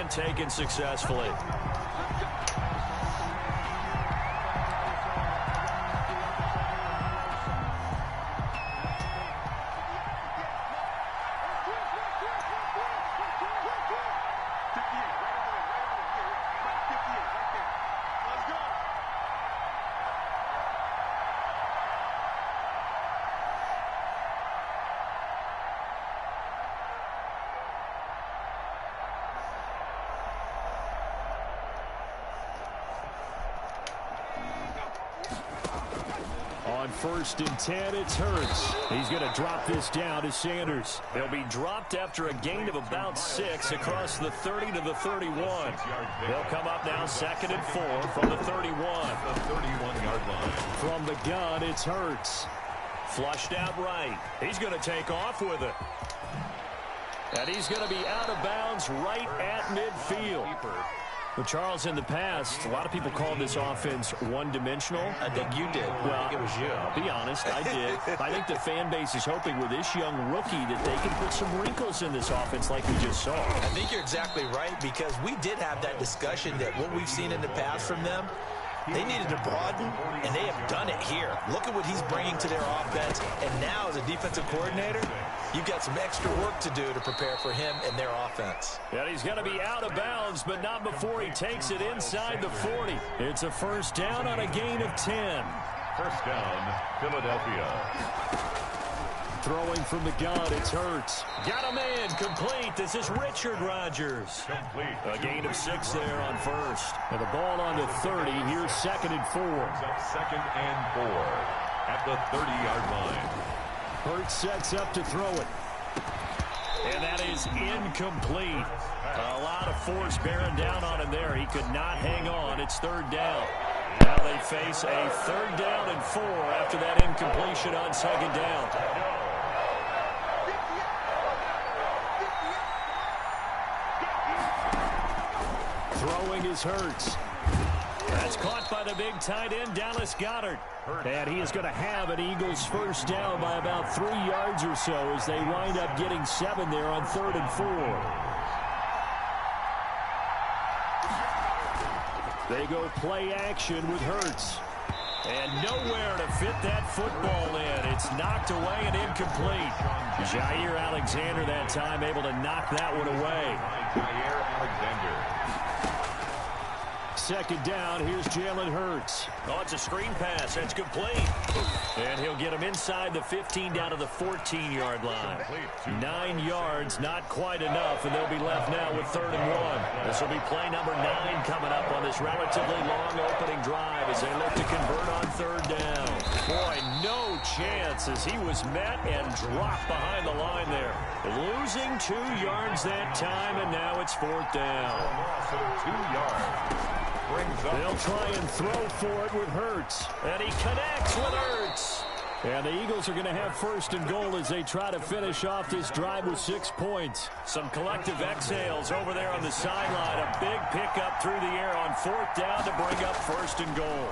and taken successfully. On 1st and 10, it's Hurts. He's going to drop this down to Sanders. He'll be dropped after a gain of about 6 across the 30 to the 31. They'll come up now 2nd and 4 from the 31. The 31-yard line. From the gun, it's Hurts. Flushed out right. He's going to take off with it. And he's going to be out of bounds right at midfield. Well, Charles, in the past, a lot of people called this offense one-dimensional. I think you did. Well, I think it was you. I'll be honest, I did. I think the fan base is hoping with this young rookie that they can put some wrinkles in this offense like we just saw. I think you're exactly right, because we did have that discussion that what we've seen in the past from them, they needed to broaden, and they have done it here. Look at what he's bringing to their offense, and now as a defensive coordinator, you've got some extra work to do to prepare for him and their offense. And he's going to be out of bounds, but not before he takes it inside the 40. It's a first down on a gain of 10. First down, Philadelphia. Throwing from the gun, it's Hurts. Got a man complete. This is Richard Rodgers. Complete. A gain of 6 there on first. And the ball on the 30. Here's 2nd and 4. Up 2nd and 4 at the 30-yard line. Hurts sets up to throw it. And that is incomplete. A lot of force bearing down on him there. He could not hang on. It's 3rd down. Now they face a 3rd down and 4 after that incompletion on 2nd down. Throwing is Hurts. That's caught by the big tight end, Dallas Goedert. And he is going to have an Eagles first down by about 3 yards or so as they wind up getting 7 there on 3rd and 4. They go play action with Hurts. And nowhere to fit that football in. It's knocked away and incomplete. Jair Alexander that time able to knock that one away. Jair Alexander. 2nd down, here's Jalen Hurts. Oh, it's a screen pass. That's complete. And he'll get him inside the 15 down to the 14-yard line. 9 yards, not quite enough, and they'll be left now with 3rd and 1. This will be play number 9 coming up on this relatively long opening drive as they look to convert on 3rd down. Boy, no chance as he was met and dropped behind the line there. Losing 2 yards that time, and now it's 4th down. 2 yards. They'll try and throw for it with Hurts. And he connects with Hurts. And the Eagles are going to have 1st and goal as they try to finish off this drive with 6 points. Some collective exhales over there on the sideline. A big pickup through the air on 4th down to bring up 1st and goal.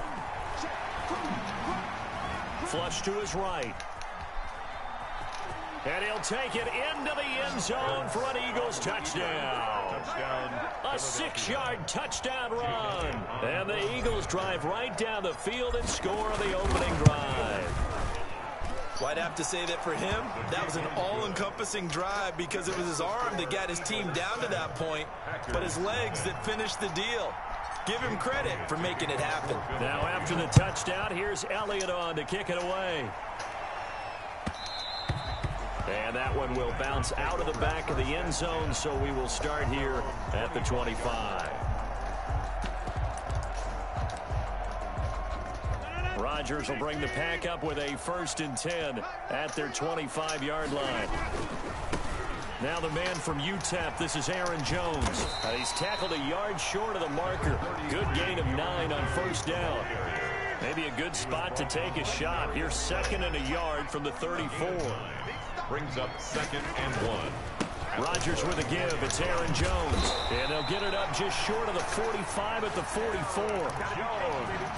Flush to his right. And he'll take it into the end zone for an Eagles touchdown. A 6-yard touchdown run. And the Eagles drive right down the field and score on the opening drive. Well, I'd have to say that for him, that was an all-encompassing drive because it was his arm that got his team down to that point, but his legs that finished the deal. Give him credit for making it happen. Now after the touchdown, here's Elliott on to kick it away. And that one will bounce out of the back of the end zone, so we will start here at the 25. Rodgers will bring the pack up with a 1st and 10 at their 25-yard line. Now the man from UTEP, this is Aaron Jones. He's tackled a yard short of the marker. Good gain of 9 on 1st down. Maybe a good spot to take a shot. Here's 2nd and a yard from the 34. Brings up 2nd and 1. Rodgers with a give. It's Aaron Jones. And they'll get it up just short of the 45 at the 44.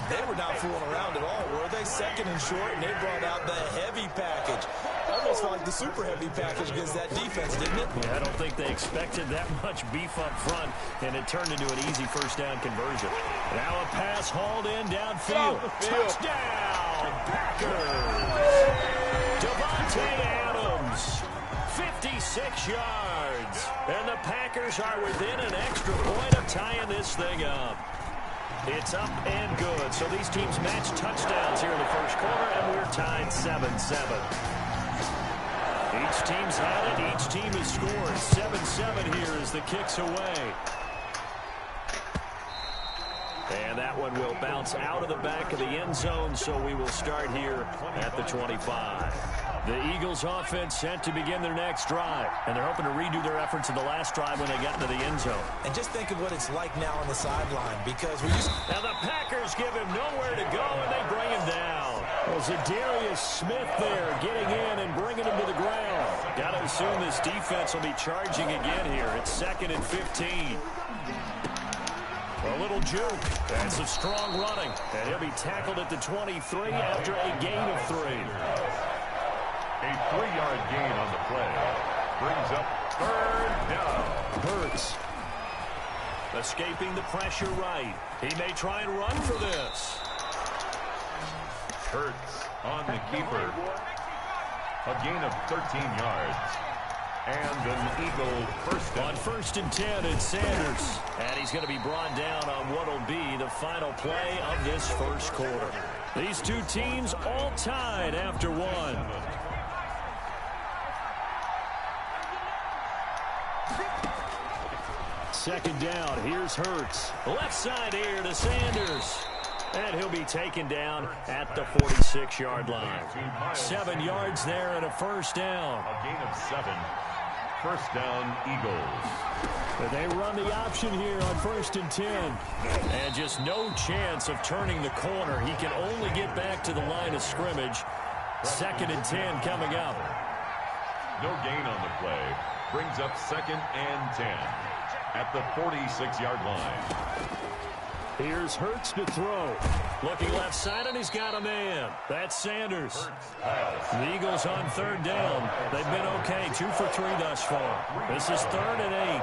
They were not fooling around at all, were they? 2nd and short, and they brought out the heavy package. Almost almost felt like the super heavy package against that defense, didn't it? Yeah, I don't think they expected that much beef up front, and it turned into an easy first down conversion. Now a pass hauled in downfield. Touchdown, Packers! Davante Adams, 56 yards. And the Packers are within an extra point of tying this thing up. It's up and good. So these teams match touchdowns here in the first quarter, and we're tied 7-7. Each team's had it. Each team has scored. 7-7 here as the kick's away. And that one will bounce out of the back of the end zone, so we will start here at the 25. The Eagles offense set to begin their next drive, and they're hoping to redo their efforts in the last drive when they got into the end zone. And just think of what it's like now on the sideline, because now the Packers give him nowhere to go, and they bring him down. Well, Zadarius Smith there getting in and bringing him to the ground. Got to assume this defense will be charging again here. It's 2nd and 15. A little juke and some strong running. And he'll be tackled at the 23 after a gain of 3. A 3-yard gain on the play. Brings up 3rd down. Hurts. Escaping the pressure right. He may try and run for this. Hurts on the keeper. A gain of 13 yards. And an Eagle first down. On 1st and 10, it's Sanders. And he's going to be brought down on what will be the final play of this first quarter. These two teams all tied after one. Second down. Here's Hurts. Left side here to Sanders. And he'll be taken down at the 46-yard line. 7 yards there and a first down. A gain of 7. First down, Eagles. They run the option here on 1st and 10. And just no chance of turning the corner. He can only get back to the line of scrimmage. 2nd and 10 coming up. No gain on the play. Brings up 2nd and 10 at the 46-yard line. Here's Hurts to throw. Looking left side, and he's got a man. That's Sanders. The Eagles on 3rd down. They've been okay, 2 for 3 thus far. This is 3rd and 8.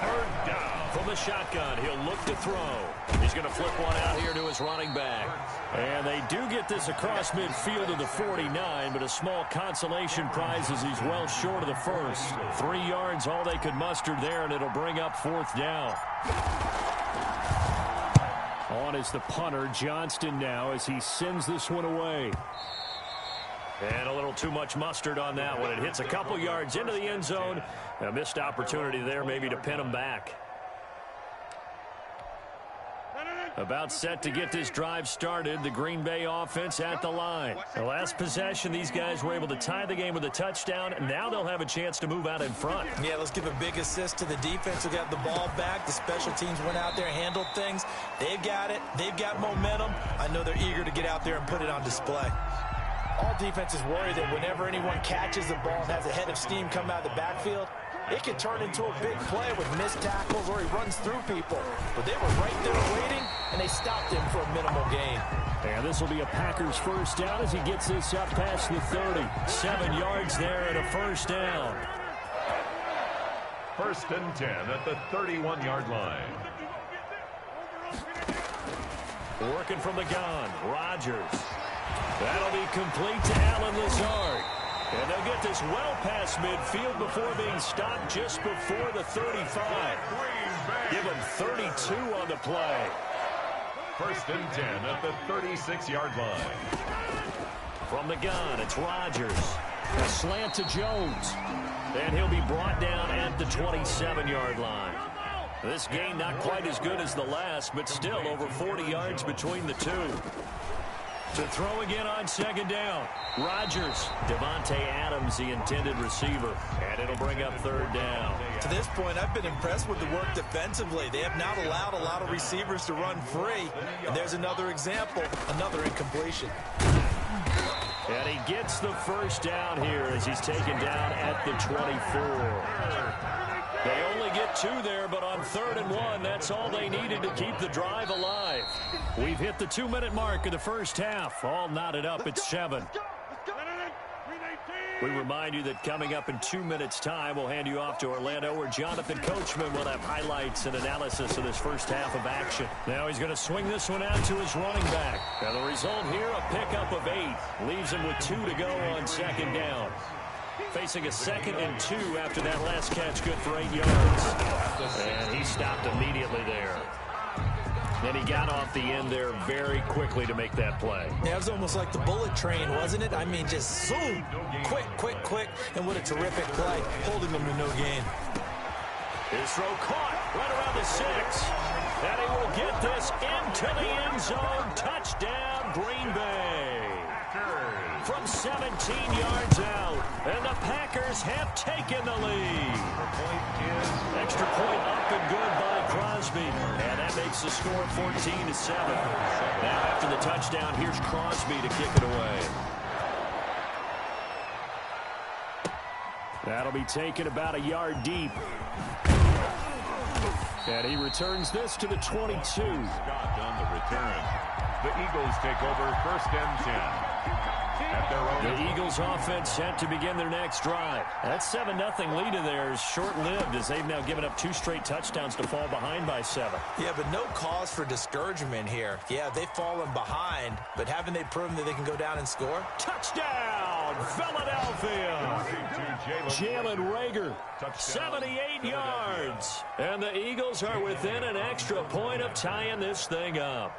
3rd down. From the shotgun, he'll look to throw. He's going to flip one out here to his running back. And they do get this across midfield to the 49, but a small consolation prize as he's well short of the first. 3 yards, all they could muster there, and it'll bring up 4th down. On is the punter, Johnston, now as he sends this one away. And a little too much mustard on that one. It hits a couple yards into the end zone. A missed opportunity there maybe to pin him back. About set to get this drive started. The Green Bay offense at the line. The last possession, these guys were able to tie the game with a touchdown. Now they'll have a chance to move out in front. Yeah, let's give a big assist to the defense who got the ball back. The special teams went out there, handled things. They've got it. They've got momentum. I know they're eager to get out there and put it on display. All defenses worry that whenever anyone catches the ball and has a head of steam come out of the backfield, it can turn into a big play with missed tackles or he runs through people. But they were right there waiting, and they stopped him for a minimal gain. And this will be a Packers first down as he gets this up past the 30. 7 yards there and a first down. 1st and 10 at the 31-yard line. Working from the gun, Rodgers. That'll be complete to Allen Lazard. And they'll get this well past midfield before being stopped just before the 35. Give them 32 on the play. 1st and 10 at the 36-yard line. From the gun, it's Rodgers. A slant to Jones. And he'll be brought down at the 27-yard line. This game not quite as good as the last, but still over 40 yards between the two. To throw again on 2nd down. Rodgers. Davante Adams, the intended receiver. And it'll bring up 3rd down. To this point, I've been impressed with the work defensively. They have not allowed a lot of receivers to run free. And there's another example, another incompletion. And he gets the first down here as he's taken down at the 24. They only get 2 there, but on 3rd and 1, that's all they needed to keep the drive alive. We've hit the 2-minute mark of the first half. All knotted up at 7. We remind you that coming up in 2 minutes' time, we'll hand you off to Orlando, where Jonathan Coachman will have highlights and analysis of this first half of action. Now he's going to swing this one out to his running back. Now the result here, a pickup of 8. Leaves him with 2 to go on second down. Facing a 2nd and 2 after that last catch, good for 8 yards. And he stopped immediately there. And he got off the end there very quickly to make that play. Yeah, it was almost like the bullet train, wasn't it? I mean, just zoom, quick, quick, quick, and what a terrific play, holding them to no gain. His throw caught right around the 6. And he will get this into the end zone. Touchdown, Green Bay. From 17 yards out, and the Packers have taken the lead. Extra point up and good by Crosby, and that makes the score 14-7. Now after the touchdown, here's Crosby to kick it away. That'll be taken about a yard deep. And he returns this to the 22. Scott on the return. The Eagles take over 1st and 10. The Eagles offense set to begin their next drive. That 7-0 lead of theirs short-lived as they've now given up 2 straight touchdowns to fall behind by 7. Yeah, but no cause for discouragement here. Yeah, they've fallen behind, but haven't they proven that they can go down and score? Touchdown, Philadelphia! Jalen Reagor, 78 yards. And the Eagles are within an extra point of tying this thing up.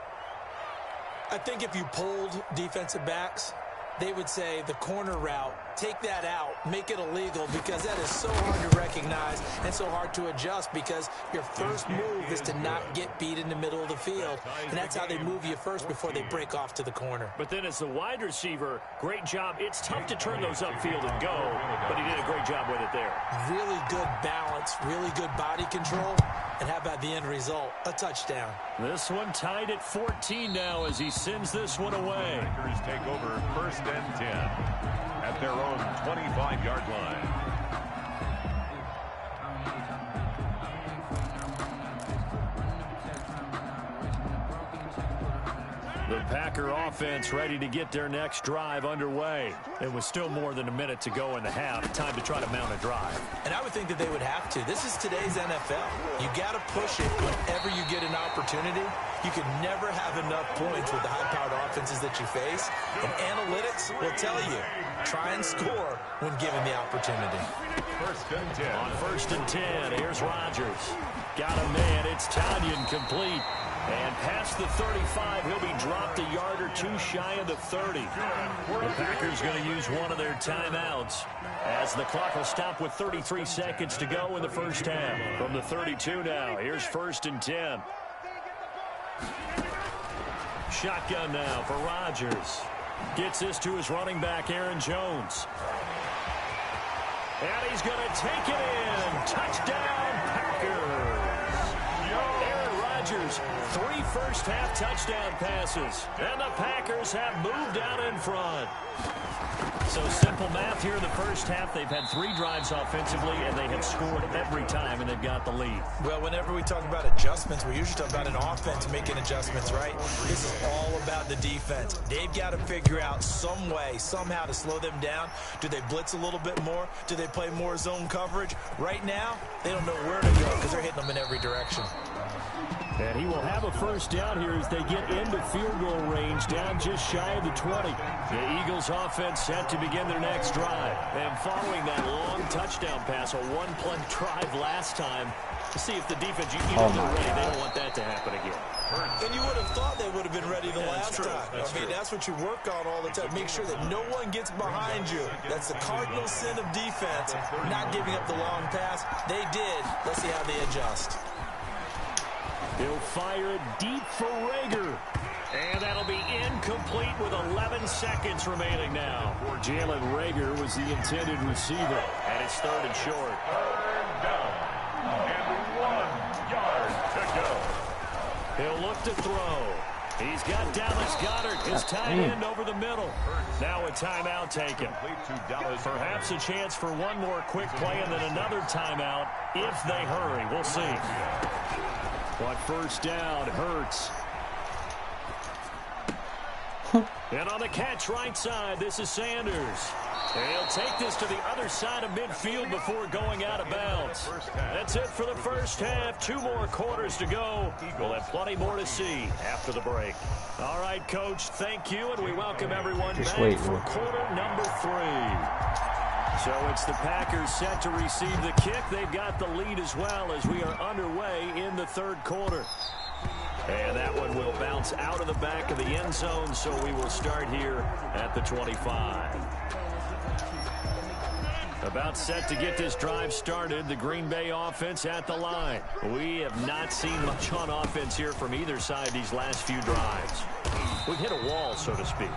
I think if you polled defensive backs, they would say the corner route, take that out, make it illegal, because that is so hard to recognize and so hard to adjust, because your first move is to not get beat in the middle of the field, and that's how they move you first before they break off to the corner. But then as the wide receiver, great job. It's tough to turn those upfield and go, but he did a great job with it there. Really good balance, really good body control, and how about the end result? A touchdown. This one tied at 14 now as he sends this one away. Packers take over 1st and 10 at their own 25-yard line. The Packer offense ready to get their next drive underway. It was still more than a minute to go in the half. Time to try to mount a drive. And I would think that they would have to. This is today's NFL. You got to push it whenever you get an opportunity. You can never have enough points with the high-powered offenses that you face. And analytics will tell you, try and score when given the opportunity. 1st and 10. On 1st and 10, here's Rodgers. Got a man. It's Tanyan complete. And past the 35, he'll be dropped a yard or 2 shy of the 30. The Packers going to use one of their timeouts as the clock will stop with 33 seconds to go in the first half. From the 32 now, here's 1st and 10. Shotgun now for Rodgers. Gets this to his running back, Aaron Jones. And he's going to take it in. Touchdown, Packers. Rodgers, 3 first-half touchdown passes, and the Packers have moved out in front. So simple math here in the first half. They've had 3 drives offensively, and they have scored every time, and they've got the lead. Well, whenever we talk about adjustments, we usually talk about an offense making adjustments, right? This is all about the defense. They've got to figure out some way, somehow to slow them down. Do they blitz a little bit more? Do they play more zone coverage? Right now, they don't know where to go because they're hitting them in every direction. And he will have a first down here as they get into field goal range, down just shy of the 20. The Eagles offense set to begin their next drive. And following that long touchdown pass, a 1-play drive last time, to see if the defense, you know they're ready. They don't want that to happen again. And you would have thought they would have been ready the last time. I mean, that's what you work on all the time. Make sure that no one gets behind you. That's the cardinal sin of defense, not giving up the long pass. They did. Let's see how they adjust. He'll fire it deep for Reagor. And that'll be incomplete with 11 seconds remaining now. Jalen Reagor was the intended receiver. And it's 3rd and short. 3rd down. And 1 yard to go. He'll look to throw. He's got Dallas Goedert, his tight end, over the middle. Now a timeout taken. Perhaps a chance for one more quick play and then another timeout if they hurry. We'll see. But first down hurts. And on the catch right side, this is Sanders. He'll take this to the other side of midfield before going out of bounds. That's it for the first half. 2 more quarters to go. We'll have plenty more to see after the break. All right, Coach, thank you, and we welcome everyone back for quarter number 3. So it's the Packers set to receive the kick. They've got the lead as well as we are underway in the 3rd quarter. And that one will bounce out of the back of the end zone, so we will start here at the 25. About set to get this drive started, the Green Bay offense at the line. We have not seen much on offense here from either side these last few drives. We've hit a wall, so to speak.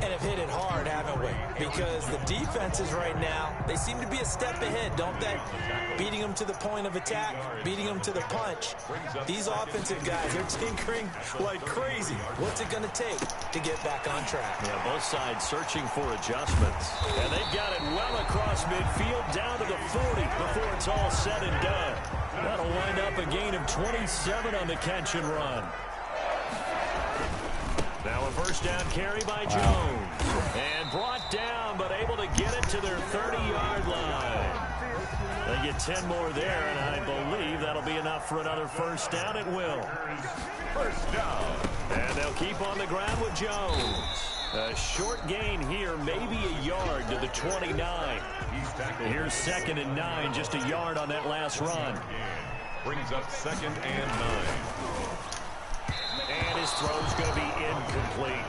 And have hit it hard, haven't we? Because the defenses right now, they seem to be a step ahead, don't they? Beating them to the point of attack, beating them to the punch. These offensive guys, they're tinkering like crazy. What's it going to take to get back on track? Yeah, both sides searching for adjustments. And they've got it well across midfield down to the 40 before it's all said and done. That'll wind up a gain of 27 on the catch and run. Now a first down carry by Jones. And brought down, but able to get it to their 30-yard line. They get 10 more there, and I believe that'll be enough for another first down. It will. First down. And they'll keep on the ground with Jones. A short gain here, maybe a yard to the 29. Here's 2nd and 9, just a yard on that last run. Brings up 2nd and 9. And his throw's going to be incomplete.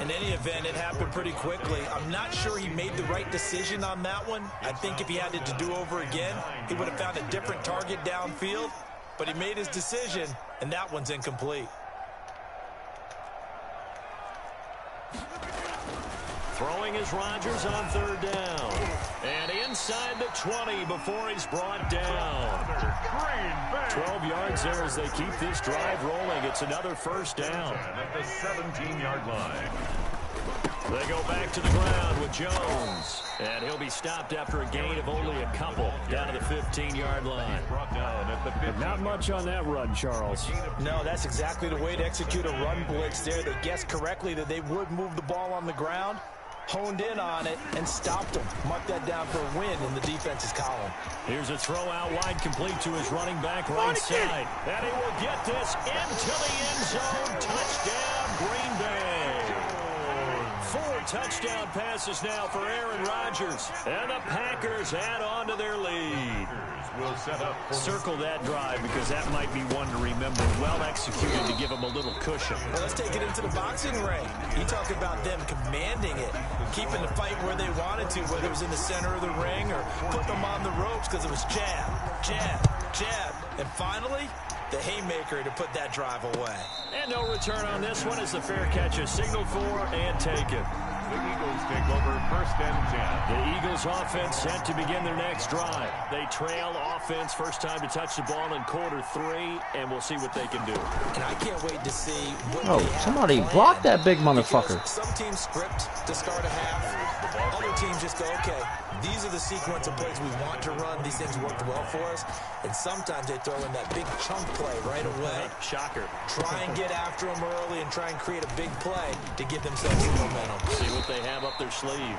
In any event, it happened pretty quickly. I'm not sure he made the right decision on that one. I think if he had it to do over again, he would have found a different target downfield. But he made his decision, and that one's incomplete. Throwing is Rodgers on 3rd down. And inside the 20 before he's brought down. 12 yards there as they keep this drive rolling. It's another first down. At the 17-yard line. They go back to the ground with Jones. And he'll be stopped after a gain of only a couple down to the 15-yard line. Brought down at the 15. Not much on that run, Charles. No, that's exactly the way to execute a run blitz there. They guessed correctly that they would move the ball on the ground, honed in on it, and stopped him. Mark that down for a win in the defense's column. Here's a throw out wide, complete to his running back right side. And he will get this into the end zone. Touchdown, Green Bay. 4 touchdown passes now for Aaron Rodgers. And the Packers add on to their lead. Will set up. Circle that drive because that might be one to remember. Well executed to give them a little cushion. Well, let's take it into the boxing ring. You talk about them commanding it, keeping the fight where they wanted to, whether it was in the center of the ring or put them on the ropes because it was jab, jab, jab. And finally, the haymaker to put that drive away. And no return on this one as the fair catch is signaled for and taken. The Eagles take over 1st and 10. The Eagles offense set to begin their next drive. They trail offense, first time to touch the ball in quarter 3, and we'll see what they can do. And I can't wait to see what Oh, somebody block that big motherfucker. Some teams script to start a half. Other teams just go, okay, these are the sequence of plays we want to run. These things worked well for us. And sometimes they throw in that big chunk play right away. Shocker. Try and get after them early and try and create a big play to give themselves some momentum. See what they have up their sleeve.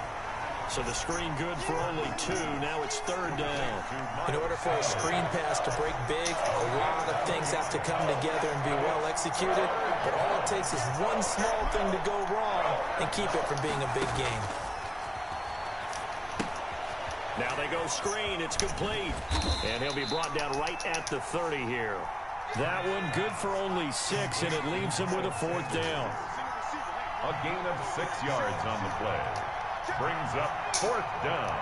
So the screen good for only 2. Now it's 3rd down. In order for a screen pass to break big, a lot of things have to come together and be well executed. But all it takes is one small thing to go wrong and keep it from being a big game. Now they go screen. It's complete. And he'll be brought down right at the 30 here. That one good for only 6, and it leaves him with a 4th down. A gain of 6 yards on the play. Brings up 4th down.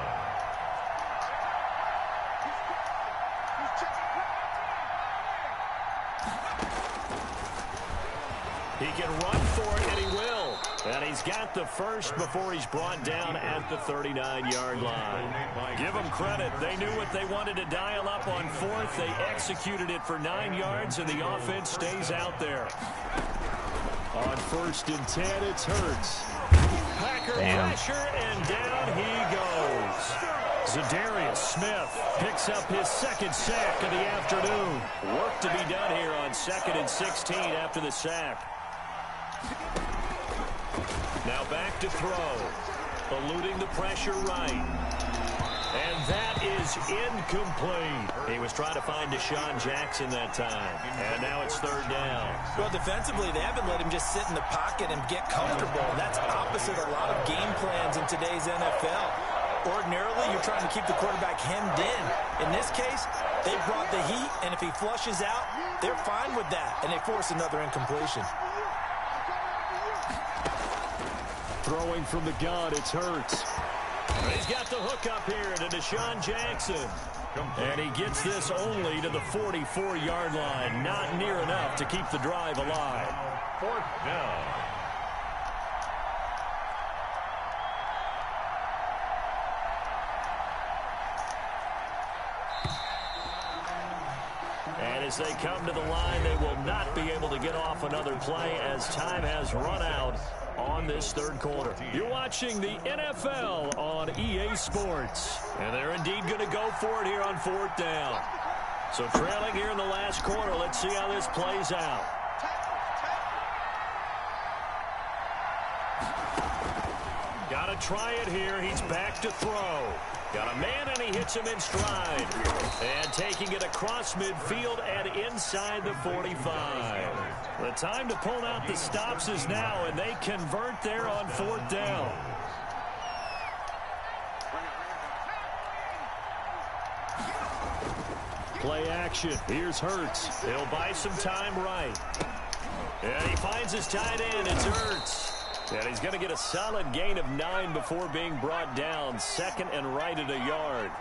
He can run for it, and he will. And he's got the first before he's brought down at the 39-yard line. Give them credit. They knew what they wanted to dial up on 4th. They executed it for 9 yards, and the offense stays out there. On 1st and 10, it's Hurts. Packer pressure, and down he goes. Zadarius Smith picks up his 2nd sack of the afternoon. Work to be done here on 2nd and 16 after the sack. Now back to throw. eluding the pressure right. And that is incomplete. He was trying to find Deshaun Jackson that time. And now it's third down. Well, defensively, they haven't let him just sit in the pocket and get comfortable. And that's opposite a lot of game plans in today's NFL. Ordinarily, you're trying to keep the quarterback hemmed in. In this case, they brought the heat, and if he flushes out, they're fine with that, and they force another incompletion. Throwing from the gun, it's Hurts. He's got the hook up here to Deshaun Jackson. And he gets this only to the 44-yard line. Not near enough to keep the drive alive. Fourth down. And as they come to the line, they will not be able to get off another play as time has run out on this third quarter. You're watching the NFL on EA Sports. And they're indeed going to go for it here on fourth down. So trailing here in the last quarter, let's see how this plays out. Got to try it here. He's back to throw. Got a man, and he hits him in stride. And taking it across midfield and inside the 45. The time to pull out the stops is now, and they convert there on fourth down. Play action. Here's Hurts. He'll buy some time right. And he finds his tight end. It's Hurts. And he's going to get a solid gain of 9 before being brought down. Second and right at a yard.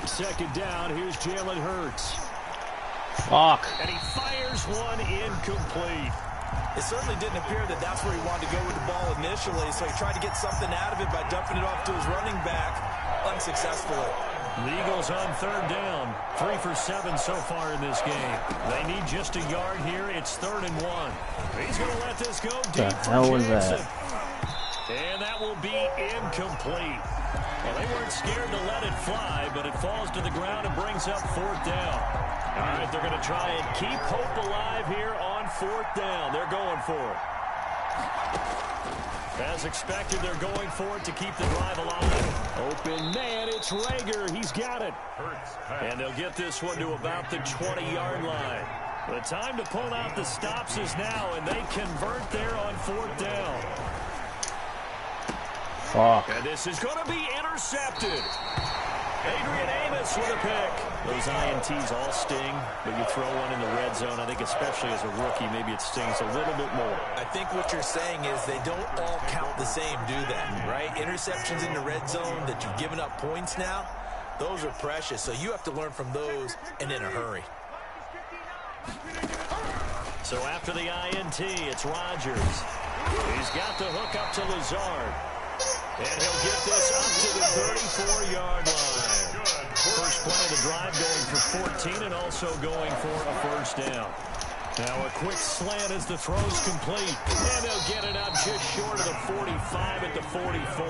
Second down. Here's Jalen Hurts. Fuck. And he fires one incomplete. It certainly didn't appear that that's where he wanted to go with the ball initially, so he tried to get something out of it by dumping it off to his running back unsuccessfully. The Eagles on third down. 3 for 7 so far in this game. They need just a yard here. It's 3rd and 1. He's going to let this go deep. The hell was that? And that will be incomplete. Well, they weren't scared to let it fly, but it falls to the ground and brings up fourth down. All right, they're going to try and keep hope alive here on fourth down. They're going for it. As expected, they're going for it to keep the drive alive. Open man, it's Rager. He's got it. And they'll get this one to about the 20-yard line. The time to pull out the stops is now, and they convert there on fourth down. Fuck. And this is going to be intercepted. Adrian Amos with a pick. Those INTs all sting, but you throw one in the red zone. I think especially as a rookie, maybe it stings a little bit more. I think what you're saying is they don't all count the same, do they? Right? Interceptions in the red zone that you've given up points now, those are precious. So you have to learn from those and in a hurry. So after the INT, it's Rodgers. He's got the hook up to Lazard. And he'll get this up to the 34-yard line. First play of the drive going for 14 and also going for a first down. Now a quick slant as the throw's complete. And they'll get it up just short of the 45 at the 44.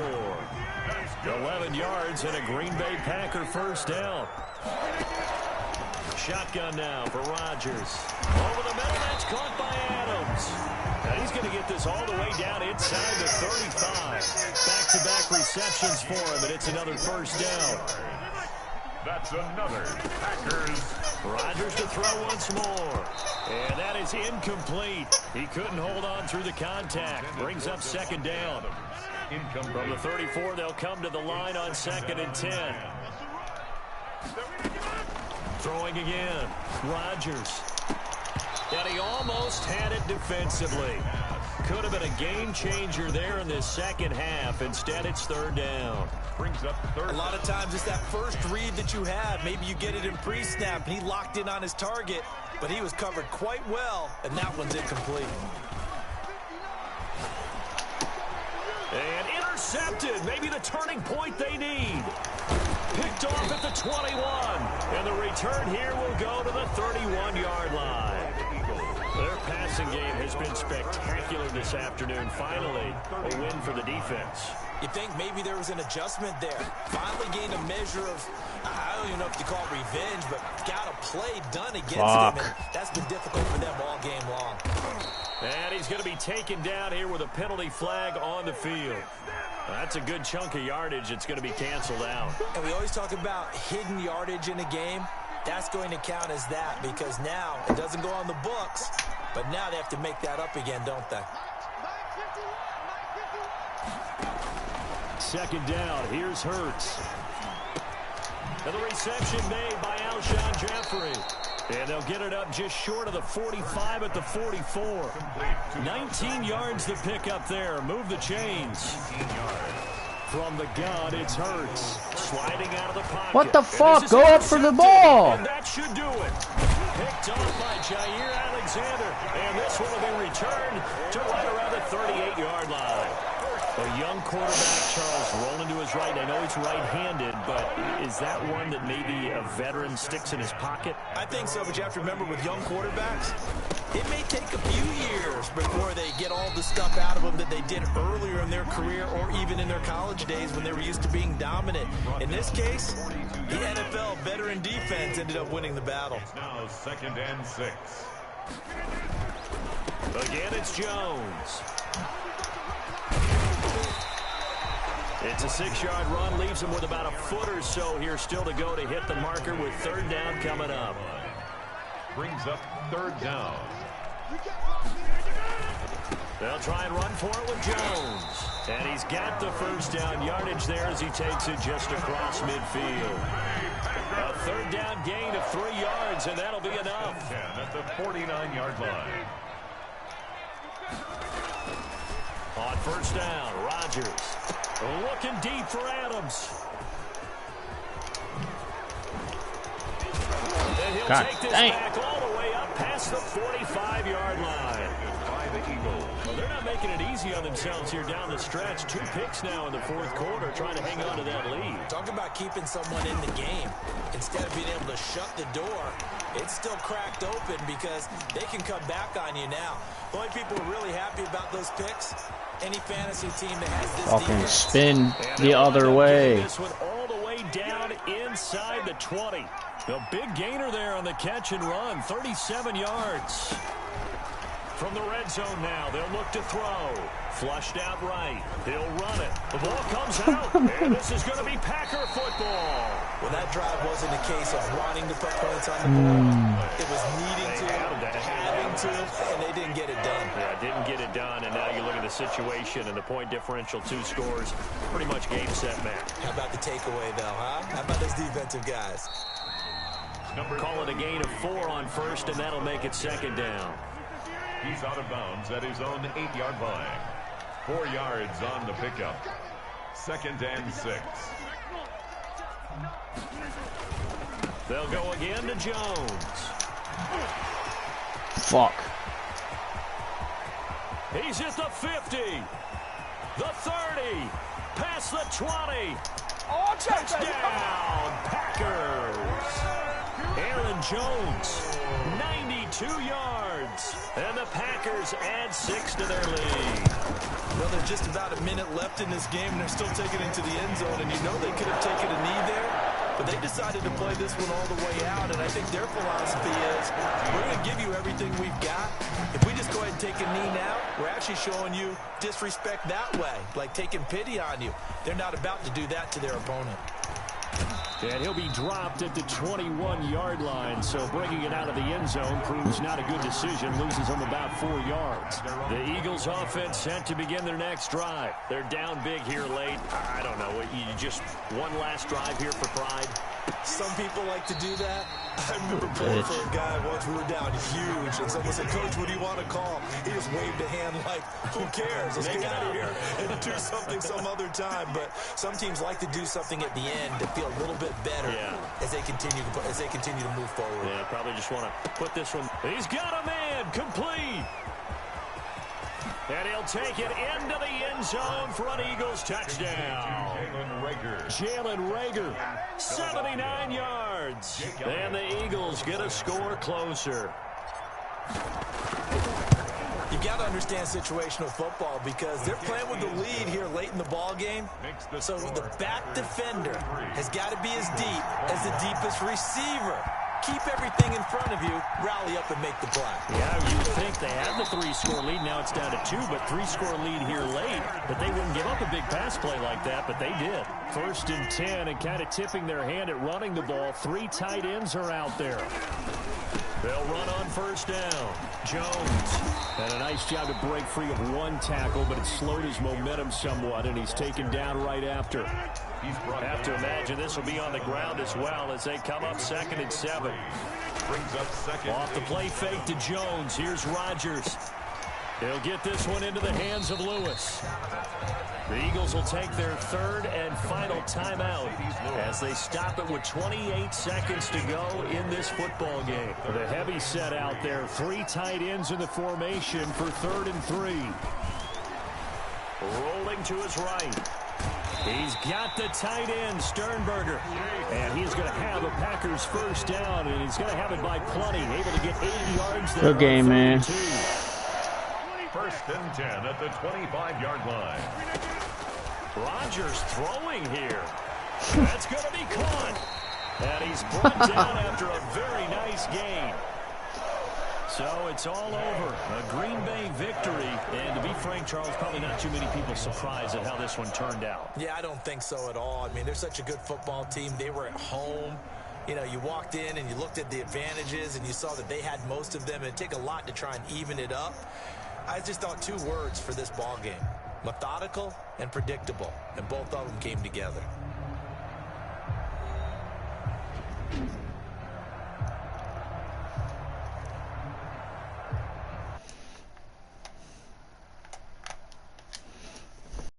11 yards and a Green Bay Packer first down. Shotgun now for Rodgers. Over the middle, that's caught by Adams. And he's going to get this all the way down inside the 35. Back-to-back receptions for him, and it's another first down. That's another Packers. Rodgers to throw once more. And that is incomplete. He couldn't hold on through the contact. Brings up second down. From the 34, they'll come to the line on 2nd and 10. Throwing again. Rodgers. And he almost had it defensively. Could have been a game changer there in this second half. Instead, it's third down. Brings up third. A lot of times it's that first read that you have. Maybe you get it in pre-snap, and he locked in on his target, but he was covered quite well, and that one's incomplete. And intercepted. Maybe the turning point they need. Picked off at the 21. And the return here will go to the 31-yard line. Their passing game has been spectacular this afternoon. Finally, a win for the defense. You think maybe there was an adjustment there. Finally gained a measure of, I don't even know if you call it revenge, but got a play done against them. And that's been difficult for them all game long. And he's going to be taken down here with a penalty flag on the field. That's a good chunk of yardage. It's going to be canceled out. And we always talk about hidden yardage in a game. That's going to count as that because now it doesn't go on the books, but now they have to make that up again, don't they? Second down. Here's Hurts. And the reception made by Alshon Jeffrey. And they'll get it up just short of the 45 at the 44. 19 yards to pick up there. Move the chains. From the gun, it's Hurts. Sliding out of the pocket. What the fuck? Go up for the ball. And that should do it. Picked off by Jair Alexander. And this one will be returned to right around the 38-yard line. A young quarterback, Charles, rolling to his right. I know he's right-handed, but is that one that maybe a veteran sticks in his pocket? I think so, but you have to remember with young quarterbacks, it may take a few years before they get all the stuff out of them that they did earlier in their career or even in their college days when they were used to being dominant. In this case, the NFL veteran defense ended up winning the battle. Now 2nd and 6. Again, it's Jones. It's a 6-yard run, leaves him with about a foot or so here still to go to hit the marker with 3rd down coming up. Brings up 3rd down. They'll try and run for it with Jones. And he's got the 1st down yardage there as he takes it just across midfield. A 3rd down gain of 3 yards, and that'll be enough. 10 at the 49-yard line. On 1st down, Rodgers. Looking deep for Adams. And he'll take this back all the way up past the 45-yard line. By the Eagles. Well, they're not making it easy on themselves here down the stretch. 2 picks now in the 4th quarter, trying to hang on to that lead. Talk about keeping someone in the game. Instead of being able to shut the door, it's still cracked open because they can come back on you now. The only people who are really happy about those picks, any fantasy team that has this Fucking spin the other way. This one all the way down inside the 20. The big gainer there on the catch and run, 37 yards. From the red zone now, they'll look to throw. Flushed out right. He'll run it. The ball comes out, and this is going to be Packer football. Well, that drive wasn't a case of wanting to put points on the board. It was needing to, having to, and they didn't get it done. Yeah, didn't get it done, and now you look at the situation and the point differential, 2 scores, pretty much game, set, match. How about the takeaway, though, huh? How about those defensive guys? Call it a gain of 4 on 1st, and that'll make it 2nd down. He's out of bounds at his own 8-yard line. 4 yards on the pickup. 2nd and 6. They'll go again to Jones. Fuck. He's at the 50. The 30. Past the 20. Oh, touchdown, Packers. Aaron Jones, 92 yards. And the Packers add 6 to their lead. Well, there's just about a minute left in this game, and they're still taking it into the end zone. And you know they could have taken a knee there, but they decided to play this one all the way out. And I think their philosophy is, we're going to give you everything we've got. If we just go ahead and take a knee now, we're actually showing you disrespect that way, like taking pity on you. They're not about to do that to their opponent. And he'll be dropped at the 21-yard line, so bringing it out of the end zone proves not a good decision, loses him about 4 yards. The Eagles offense set to begin their next drive. They're down big here late. I don't know, you just one last drive here for pride? Some people like to do that. I remember playing for a guy once, we were down huge, and someone said, "Coach, what do you want to call?" He just waved a hand like, who cares? Let's get out of here and do something some other time. But some teams like to do something at the end to feel a little bit better as they continue to move forward. Yeah, probably just want to put this one. He's got a man, complete. And he'll take it into the end zone for an Eagles touchdown. Jalen Reagor, 79 yards. And the Eagles get a score closer. You've got to understand situational football because they're playing with the lead here late in the ball game. So the back defender has got to be as deep as the deepest receiver. keep everything in front of you, rally up and make the play. Yeah, you would think they had the 3-score lead. Now it's down to 2, but 3-score lead here late. But they wouldn't give up a big pass play like that, but they did. 1st and 10, and kind of tipping their hand at running the ball. 3 tight ends are out there. They'll run on 1st down. Jones had a nice job to break free of 1 tackle, but it slowed his momentum somewhat, and he's taken down right after. Have to imagine this will be on the ground as well as they come up 2nd and 7. Brings up 2nd. Off the play fake to Jones. Here's Rodgers. He'll get this one into the hands of Lewis. The Eagles will take their 3rd and final timeout as they stop it with 28 seconds to go in this football game. The heavy set out there. 3 tight ends in the formation for 3rd and 3. Rolling to his right. He's got the tight end, Sternberger. And he's going to have a Packers 1st down, and he's going to have it by plenty. Able to get 8 yards there. Good game, man. 1st and 10 at the 25-yard line. Rodgers throwing here. That's going to be caught. And he's brought down after a very nice gain. So it's all over. A Green Bay victory. And to be frank, Charles, probably not too many people surprised at how this one turned out. Yeah, I don't think so at all. I mean, they're such a good football team. They were at home. You know, you walked in and you looked at the advantages and you saw that they had most of them. It'd take a lot to try and even it up. I just thought 2 words for this ball game: methodical and predictable, and both of them came together.